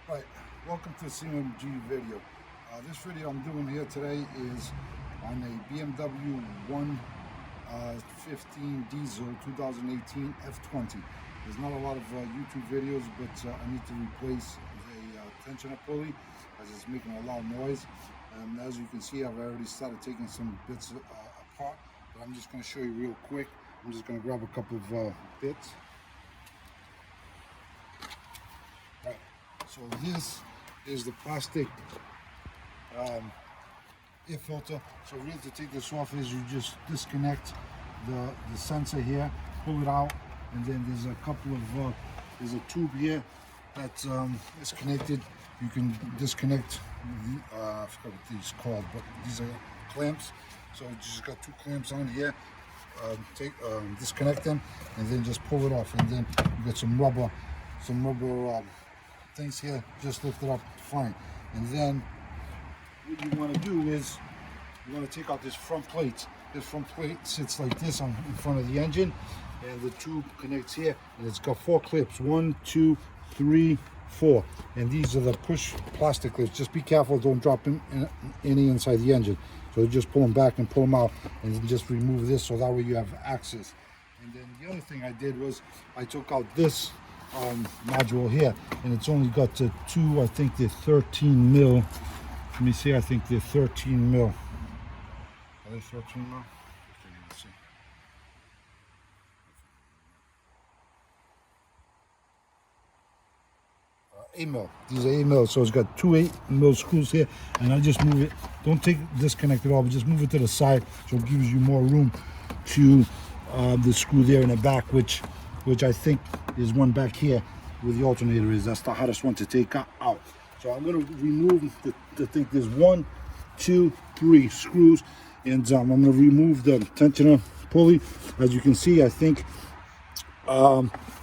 Right, welcome to CMG video. This video I'm doing here today is on a BMW 115 diesel 2018 F20. There's not a lot of YouTube videos, but I need to replace the tensioner pulley as it's making a loud noise. As you can see, I've already started taking some bits apart, but I'm just going to show you real quick. I'm just going to grab a couple of bits. Right. So this is the plastic air filter. So really to take this off is you just disconnect the sensor here, pull it out, and then there's a couple of there's a tube here that is connected. You can disconnect I forgot what these are called, but these are clamps. So you just got two clamps on here. Disconnect them and then just pull it off, and then you get some rubber things here. Just lift it up, fine. And then what you want to do is you want to take out this front plate. This front plate sits like this in front of the engine, and the tube connects here, and it's got 4 clips. 1, 2, 3, 4, and these are the push plastic clips. Just be careful, don't drop any inside the engine. So just pull them back and pull them out, and then just remove this, so that way you have access. And then the other thing I did was I took out this module here, and it's only got to two, I think they're 13 mil. Let me see, I think they're 13 mil. Are they 13 mil? Okay, let's see. 8 mil. These are 8 mil, so it's got two 8 mil screws here, and I just move it. Don't disconnect it all, but just move it to the side, so it gives you more room to the screw there in the back, which I think is one back here where the alternator is. That's the hardest one to take out. So I'm going to remove the thing. There's 1, 2, 3 screws, and I'm going to remove the tensioner pulley. As you can see, I think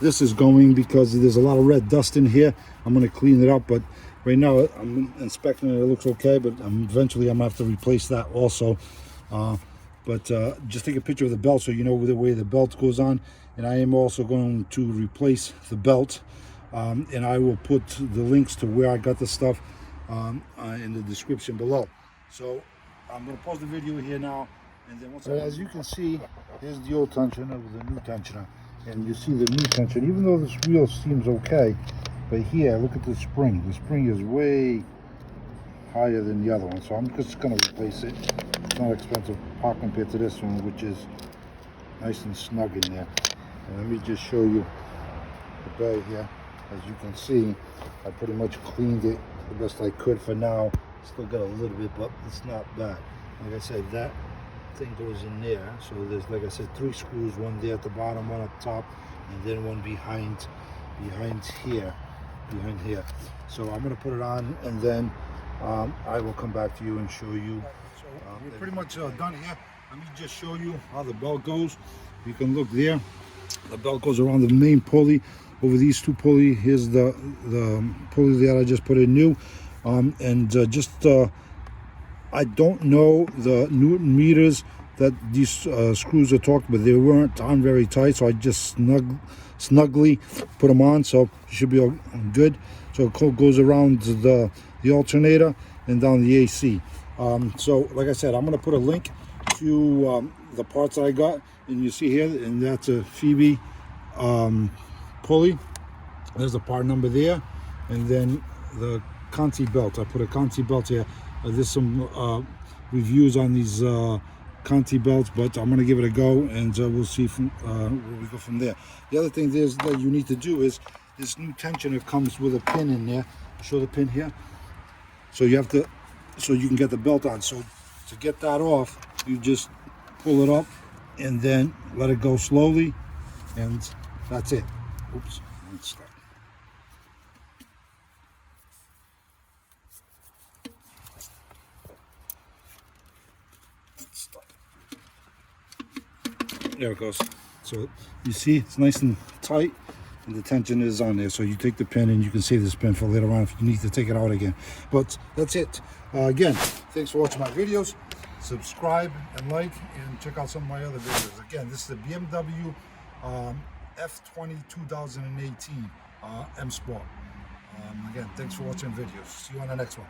this is going because there's a lot of red dust in here. I'm going to clean it up, but right now I'm inspecting it. It looks okay, but eventually I'm going to have to replace that also. Just take a picture of the belt so you know the way the belt goes on. And I am also going to replace the belt, and I will put the links to where I got the stuff in the description below. So I'm going to pause the video here now, and then as you can see, here's the old tensioner with the new tensioner, and you see the new tensioner. Even though this wheel seems okay, but here look at the spring. The spring is way higher than the other one, so I'm just going to replace it. It's not expensive part compared to this one, which is nice and snug in there. And let me just show you the bag here. As you can see, I pretty much cleaned it the best I could for now. Still got a little bit, but it's not bad. Like I said, that thing goes in there. So there's, like I said, 3 screws, one there at the bottom, one at the top, and then one behind here. So I'm going to put it on, and then I will come back to you and show you. So we're pretty much done here. Let me just show you how the belt goes. You can look there. The belt goes around the main pulley over these 2 pulleys. Here's the pulley that I just put in new. I don't know the Newton meters that these screws are torqued, but they weren't on very tight, so I just snugly put them on, so it should be all good. So it goes around the alternator and down the AC. So like I said, I'm going to put a link to the parts that I got, and you see here, and that's a Phoebe pulley. There's the part number there, and then the Conti belt. I put a Conti belt here. There's some reviews on these Conti belts, but I'm going to give it a go, and we'll see where we go from there. The other thing that you need to do is this new tensioner comes with a pin in there. I'll show the pin here. So you have to, so you can get the belt on. So to get that off, you just pull it up and then let it go slowly, and that's it. Oops, let's start. There it goes. So you see it's nice and tight, and the tension is on there. So you take the pin, and you can save this pin for later on if you need to take it out again. But that's it. Again, thanks for watching my videos. Subscribe and like, and check out some of my other videos. Again, this is the BMW F20 2018 M Sport. Again, thanks for watching the video. See you on the next one.